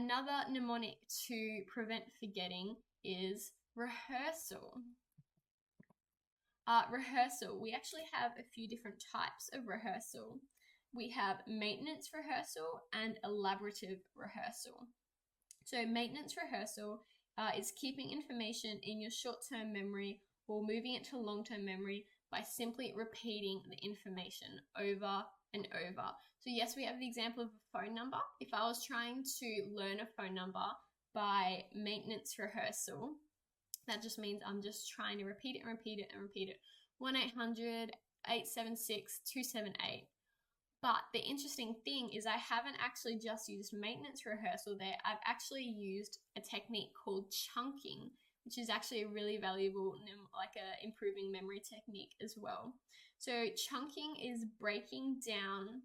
Another mnemonic to prevent forgetting is rehearsal. Rehearsal, we actually have a few different types of rehearsal. We have maintenance rehearsal and elaborative rehearsal. So maintenance rehearsal is keeping information in your short-term memory or moving it to long-term memory by simply repeating the information over and over. So yes, we have the example of a phone number. If I was trying to learn a phone number by maintenance rehearsal, that just means I'm just trying to repeat it and repeat it and repeat it. 1-800-876-278. But the interesting thing is I haven't actually just used maintenance rehearsal there. I've actually used a technique called chunking, which is actually a really valuable, like a improving memory technique as well. So chunking is breaking down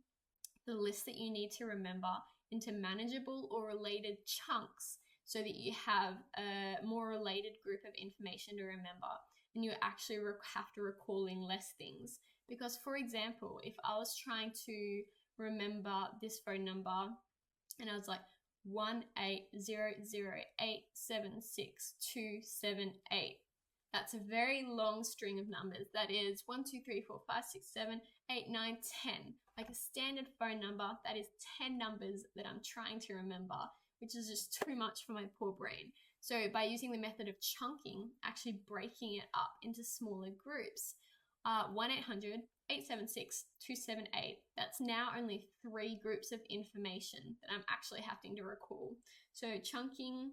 the list that you need to remember into manageable or related chunks so that you have a more related group of information to remember, and you actually have to recalling less things. Because, for example, if I was trying to remember this phone number and I was like 1-800-876-278, that's a very long string of numbers. That is 1, 2, 3, 4, 5, 6, 7, 8, 9, 10. Like a standard phone number, that is 10 numbers that I'm trying to remember, which is just too much for my poor brain. So by using the method of chunking, actually breaking it up into smaller groups, 1-800-876-278, that's now only 3 groups of information that I'm actually having to recall. So chunking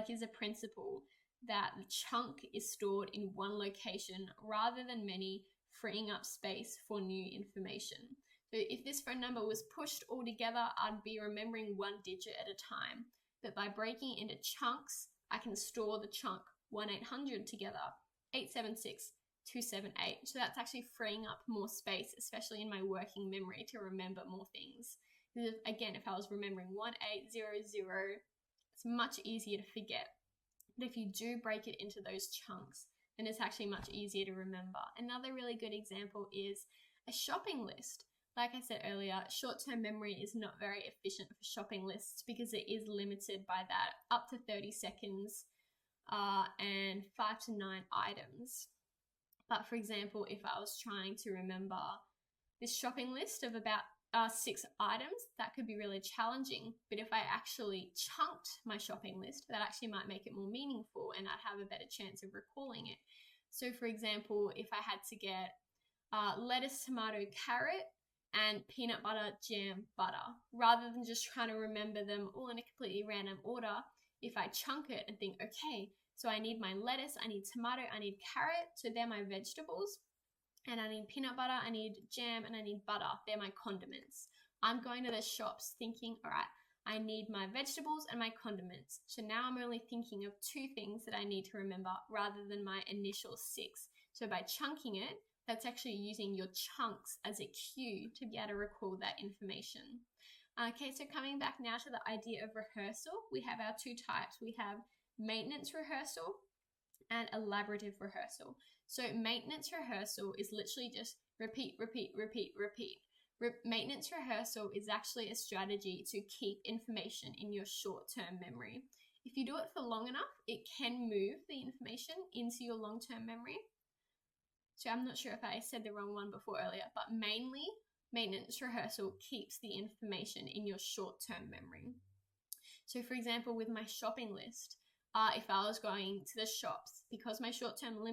is a principle that the chunk is stored in one location rather than many, freeing up space for new information. So if this phone number was pushed all together, I'd be remembering one digit at a time. But by breaking it into chunks, I can store the chunk 1-800 together, 876-278. So that's actually freeing up more space, especially in my working memory, to remember more things. Again, if I was remembering 1800, it's much easier to forget. But if you do break it into those chunks, then it's actually much easier to remember. Another really good example is a shopping list. Like I said earlier, short-term memory is not very efficient for shopping lists because it is limited by that, up to 30 seconds and 5 to 9 items. But for example, if I was trying to remember this shopping list of about 6 items, that could be really challenging. But if I actually chunked my shopping list, that actually might make it more meaningful and I'd have a better chance of recalling it. So for example, if I had to get lettuce, tomato, carrot, and peanut butter, jam, butter, rather than just trying to remember them all in a completely random order, if I chunk it and think, okay, so I need my lettuce, I need tomato, I need carrot, so they're my vegetables, and I need peanut butter, I need jam, and I need butter, they're my condiments. I'm going to the shops thinking, all right, I need my vegetables and my condiments. So now I'm only thinking of 2 things that I need to remember rather than my initial 6. So by chunking it, that's actually using your chunks as a cue to be able to recall that information. Okay, so coming back now to the idea of rehearsal, we have our 2 types. We have maintenance rehearsal and elaborative rehearsal. So maintenance rehearsal is literally just repeat, repeat, repeat, repeat. Maintenance rehearsal is actually a strategy to keep information in your short-term memory. If you do it for long enough, it can move the information into your long-term memory. So I'm not sure if I said the wrong one before earlier, but mainly maintenance rehearsal keeps the information in your short-term memory. So for example, with my shopping list, if I was going to the shops, because my short-term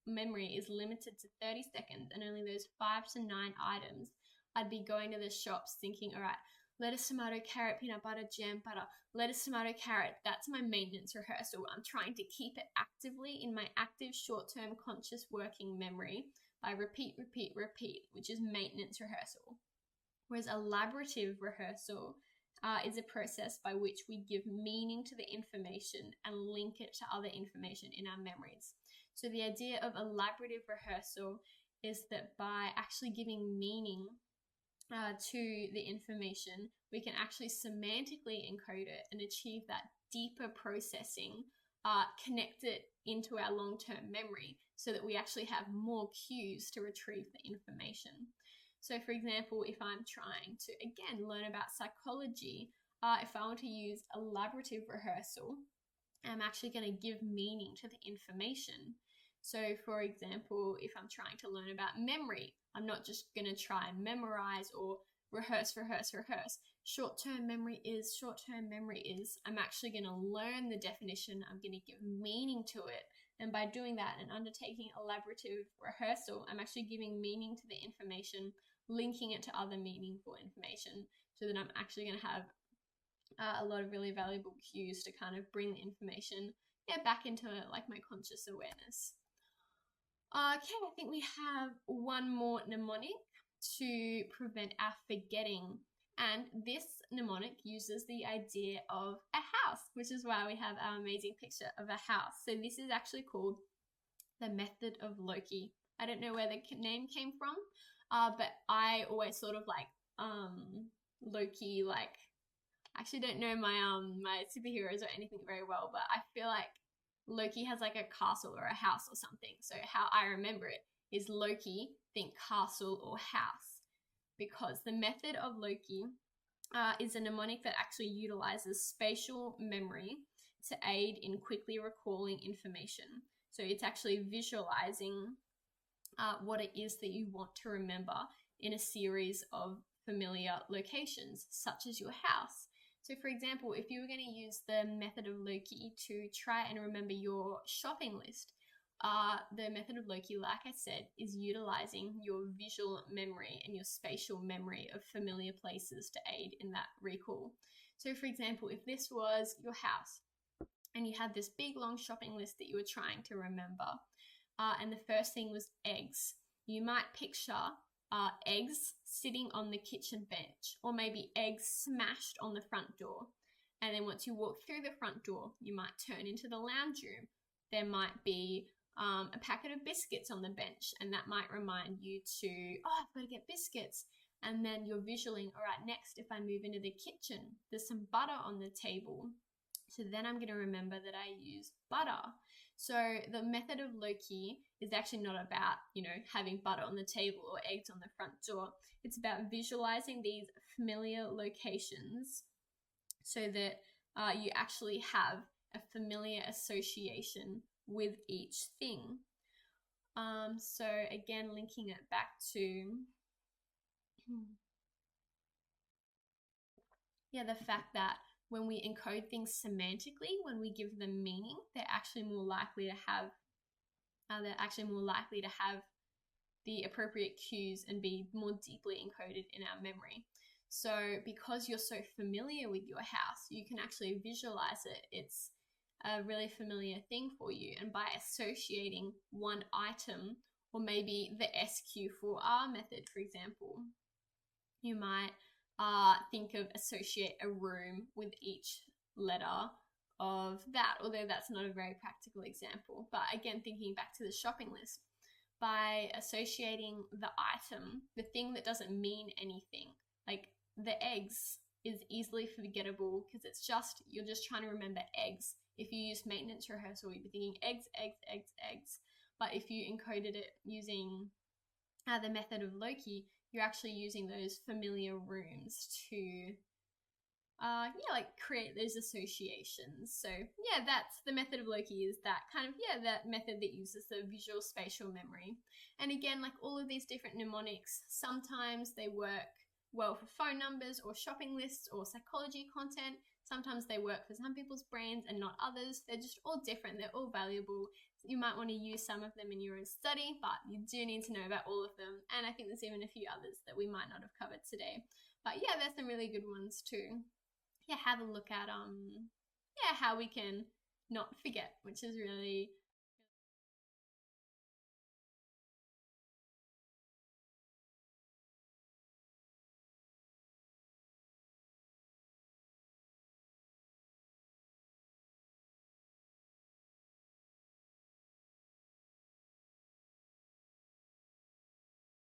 memory is limited to 30 seconds and only those 5 to 9 items, I'd be going to the shops thinking, all right, lettuce, tomato, carrot, peanut butter, jam, butter, lettuce, tomato, carrot. That's my maintenance rehearsal. I'm trying to keep it actively in my active short-term conscious working memory by repeat, repeat, repeat, which is maintenance rehearsal. Whereas elaborative rehearsal is a process by which we give meaning to the information and link it to other information in our memories. So the idea of elaborative rehearsal is that by actually giving meaning to the information, we can actually semantically encode it and achieve that deeper processing, connect it into our long-term memory so that we actually have more cues to retrieve the information. So for example, if I'm trying to, again, learn about psychology, if I want to use elaborative rehearsal, I'm actually going to give meaning to the information. So for example, if I'm trying to learn about memory, I'm not just going to try and memorize or rehearse. Short-term memory is. I'm actually going to learn the definition. I'm going to give meaning to it. And by doing that and undertaking elaborative rehearsal, I'm actually giving meaning to the information, linking it to other meaningful information, so that I'm actually going to have a lot of really valuable cues to kind of bring the information back into like my conscious awareness. Okay, I think we have one more mnemonic to prevent our forgetting. And this mnemonic uses the idea of a house, which is why we have our amazing picture of a house. So this is actually called the method of Loki. I don't know where the name came from, but I always sort of like Loki, like, I actually don't know my superheroes or anything very well, but I feel like Loki has like a castle or a house or something. So how I remember it is Loki, think castle or house, because the method of Loki is a mnemonic that actually utilizes spatial memory to aid in quickly recalling information. So it's actually visualizing what it is that you want to remember in a series of familiar locations, such as your house. So for example, if you were going to use the method of Loki to try and remember your shopping list, the method of Loki, like I said, is utilizing your visual memory and your spatial memory of familiar places to aid in that recall. So for example, if this was your house and you had this big long shopping list that you were trying to remember, and the first thing was eggs, you might picture eggs sitting on the kitchen bench, or maybe eggs smashed on the front door. And then once you walk through the front door, you might turn into the lounge room. There might be a packet of biscuits on the bench, and that might remind you to, I've got to get biscuits. And then you're visualing, all right, next, if I move into the kitchen, there's some butter on the table. So then I'm going to remember that I use butter. So the method of Loki is actually not about, having butter on the table or eggs on the front door. It's about visualizing these familiar locations so that you actually have a familiar association with each thing. So again, linking it back to the fact that when we encode things semantically, when we give them meaning, they're actually more likely to have the appropriate cues and be more deeply encoded in our memory. So because you're so familiar with your house, you can actually visualize it. It's a really familiar thing for you. And by associating one item, or maybe the SQ4R method, for example, you might think of associate a room with each letter of that, although that's not a very practical example. But again, thinking back to the shopping list, by associating the item, the thing that doesn't mean anything, like the eggs is easily forgettable because you're just trying to remember eggs. If you use maintenance rehearsal, you'd be thinking eggs. But if you encoded it using the method of Loki, you're actually using those familiar rooms to create those associations. So that's the method of Loki, is that kind of that method that uses the visual spatial memory. And again, like all of these different mnemonics, sometimes they work well for phone numbers or shopping lists or psychology content. Sometimes they work for some people's brains and not others. They're just all different. They're all valuable. You might want to use some of them in your own study, but you do need to know about all of them. And I think there's even a few others that we might not have covered today. But there's some really good ones too. Have a look at how we can not forget, which is really